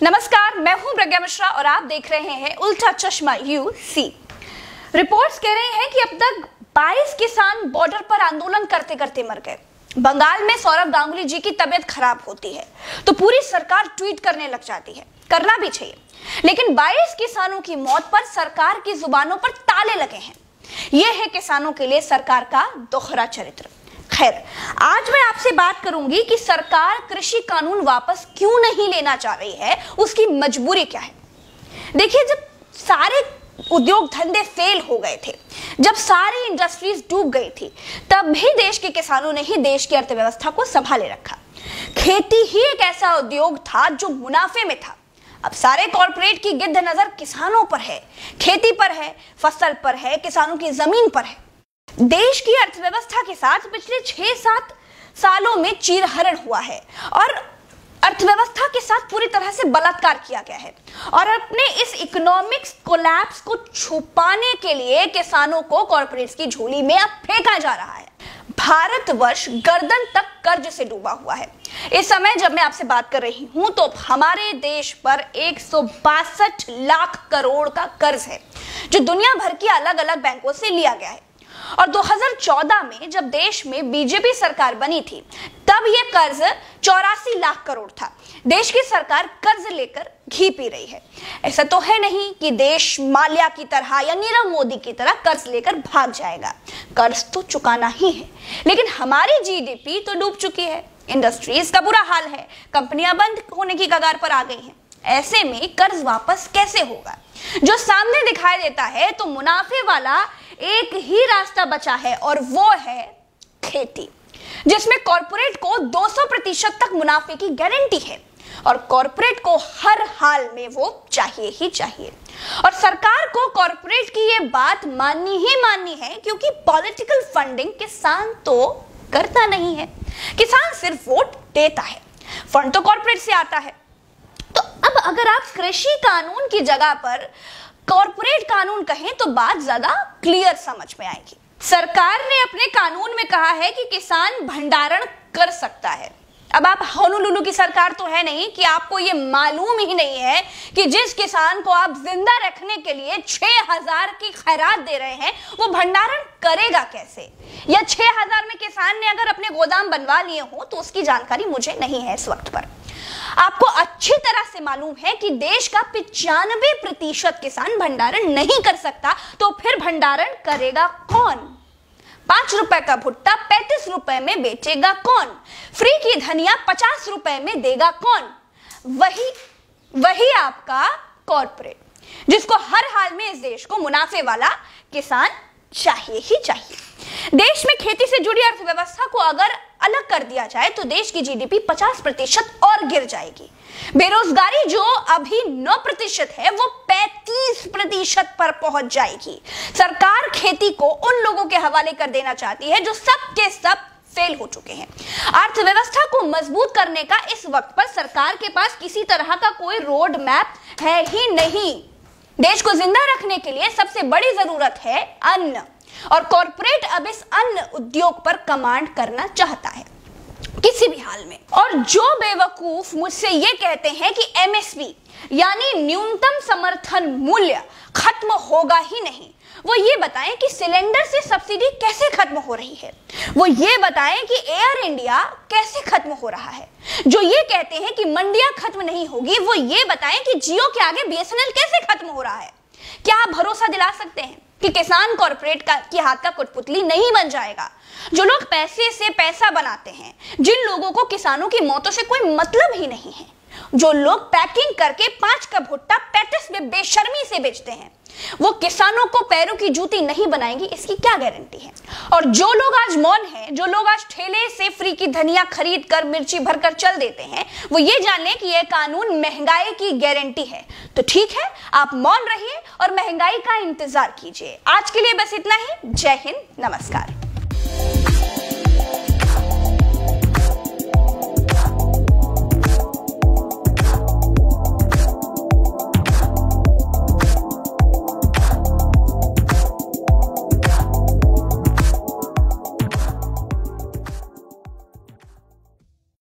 नमस्कार, मैं हूं प्रज्ञा मिश्रा और आप देख रहे हैं उल्टा चश्मा यूसी। रिपोर्ट्स कह रहे हैं कि अब तक 22 किसान बॉर्डर पर आंदोलन करते करते मर गए। बंगाल में सौरव गांगुली जी की तबीयत खराब होती है तो पूरी सरकार ट्वीट करने लग जाती है, करना भी चाहिए, लेकिन 22 किसानों की मौत पर सरकार की जुबानों पर ताले लगे हैं। यह है किसानों के लिए सरकार का दोहरा चरित्र। खैर, आज मैं आपसे बात करूंगी कि सरकार कृषि कानून वापस क्यों नहीं लेना चाह रही है, उसकी मजबूरी क्या है। देखिए, जब सारे उद्योग धंधे फेल हो गए थे, जब सारी इंडस्ट्रीज डूब गई थी, तब भी देश के किसानों ने ही देश की अर्थव्यवस्था को संभाले रखा। खेती ही एक ऐसा उद्योग था जो मुनाफे में था। अब सारे कॉर्पोरेट की गिद्ध नजर किसानों पर है, खेती पर है, फसल पर है, किसानों की जमीन पर है। देश की अर्थव्यवस्था के साथ पिछले 6-7 सालों में चीरहरण हुआ है और अर्थव्यवस्था के साथ पूरी तरह से बलात्कार किया गया है। और अपने इस इकोनॉमिक कोलैप्स को छुपाने के लिए किसानों को कॉर्पोरेट्स की झोली में अब फेंका जा रहा है। भारतवर्ष गर्दन तक कर्ज से डूबा हुआ है। इस समय जब मैं आपसे बात कर रही हूं तो हमारे देश पर 162 लाख करोड़ का कर्ज है, जो दुनिया भर की अलग अलग बैंकों से लिया गया है। और 2014 में जब देश में बीजेपी सरकार बनी थी, तब यह कर्ज 84 लाख करोड़ था। देश की सरकार कर्ज लेकर घी पी रही है। ऐसा तो है नहीं कि देश माल्या की तरह या नीरव मोदी की तरह कर्ज लेकर भाग जाएगा। कर्ज तो चुकाना ही है, लेकिन हमारी जीडीपी तो डूब चुकी है, इंडस्ट्रीज का बुरा हाल है, कंपनियां बंद होने की कगार पर आ गई हैं। ऐसे में कर्ज वापस कैसे होगा? जो सामने दिखाई देता है तो मुनाफे वाला एक ही रास्ता बचा है और वो है खेती, जिसमें कॉर्पोरेट को 200% तक मुनाफे की गारंटी है और कॉर्पोरेट को हर हाल में वो चाहिए ही चाहिए। और सरकार को कॉर्पोरेट की ये बात माननी ही माननी है, क्योंकि पॉलिटिकल फंडिंग किसान तो करता नहीं है, किसान सिर्फ वोट देता है, फंड तो कॉर्पोरेट से आता है। तो अब अगर आप कृषि कानून की जगह पर कॉर्पोरेट कानून कहें तो बात ज्यादा क्लियर समझ में आएगी। सरकार ने अपने कानून में कहा है कि किसान भंडारण कर सकता है। अब आप होनोलुलु की सरकार तो है नहीं कि आपको ये मालूम ही नहीं है कि जिस किसान को आप जिंदा रखने के लिए 6000 की खैरात दे रहे हैं, वो भंडारण करेगा कैसे? या 6000 में किसान ने अगर अपने गोदाम बनवा लिए हो तो उसकी जानकारी मुझे नहीं है इस वक्त पर। आपको अच्छी तरह से मालूम है कि देश का 95% किसान भंडारण नहीं कर सकता, तो फिर भंडारण करेगा कौन? 5 रुपए का भुट्टा 35 रुपए में बेचेगा कौन? फ्री की धनिया 50 रुपए में देगा कौन? वही आपका कॉर्पोरेट, जिसको हर हाल में इस देश को मुनाफे वाला किसान चाहिए ही चाहिए। देश में खेती से जुड़ी अर्थव्यवस्था को अगर अलग कर दिया जाए तो देश की जीडीपी 50% और गिर जाएगी। बेरोजगारी जो अभी 9% है, वो 35% पर पहुंच जाएगी। सरकार खेती को उन लोगों के हवाले कर देना चाहती है जो सब के सब फेल हो चुके हैं। अर्थव्यवस्था को मजबूत करने का इस वक्त पर सरकार के पास किसी तरह का कोई रोड मैप है ही नहीं। देश को जिंदा रखने के लिए सबसे बड़ी जरूरत है अन्न, और कॉर्पोरेट अब इस अन्न उद्योग पर कमांड करना चाहता है किसी भी हाल में। और जो बेवकूफ मुझसे ये कहते हैं कि एमएसपी यानी न्यूनतम समर्थन मूल्य खत्म होगा ही नहीं, वो ये बताएं कि सिलेंडर से सब्सिडी कैसे खत्म हो रही है, वो ये बताएं कि एयर इंडिया कैसे खत्म हो रहा है। जो ये कहते हैं कि मंडियां खत्म नहीं होगी, वो ये बताएं कि जियो के आगे बीएसएनएल कैसे खत्म हो रहा है। क्या आप भरोसा दिला सकते हैं कि किसान कॉर्पोरेट की हाथ का कठपुतली नहीं बन जाएगा? जो लोग पैसे से पैसा बनाते हैं, जिन लोगों को किसानों की मौतों से कोई मतलब ही नहीं है, जो लोग पैकिंग करके 5 का भुट्टा 35 में बेशर्मी से बेचते हैं, वो किसानों को पैरों की जूती नहीं बनाएंगी, इसकी क्या गारंटी है? और जो लोग आज मौन हैं, जो लोग आज ठेले से फ्री की धनिया खरीद कर मिर्ची भरकर चल देते हैं, वो ये जान लें कि यह कानून महंगाई की गारंटी है। तो ठीक है, आप मौन रहिए और महंगाई का इंतजार कीजिए। आज के लिए बस इतना ही। जय हिंद, नमस्कार।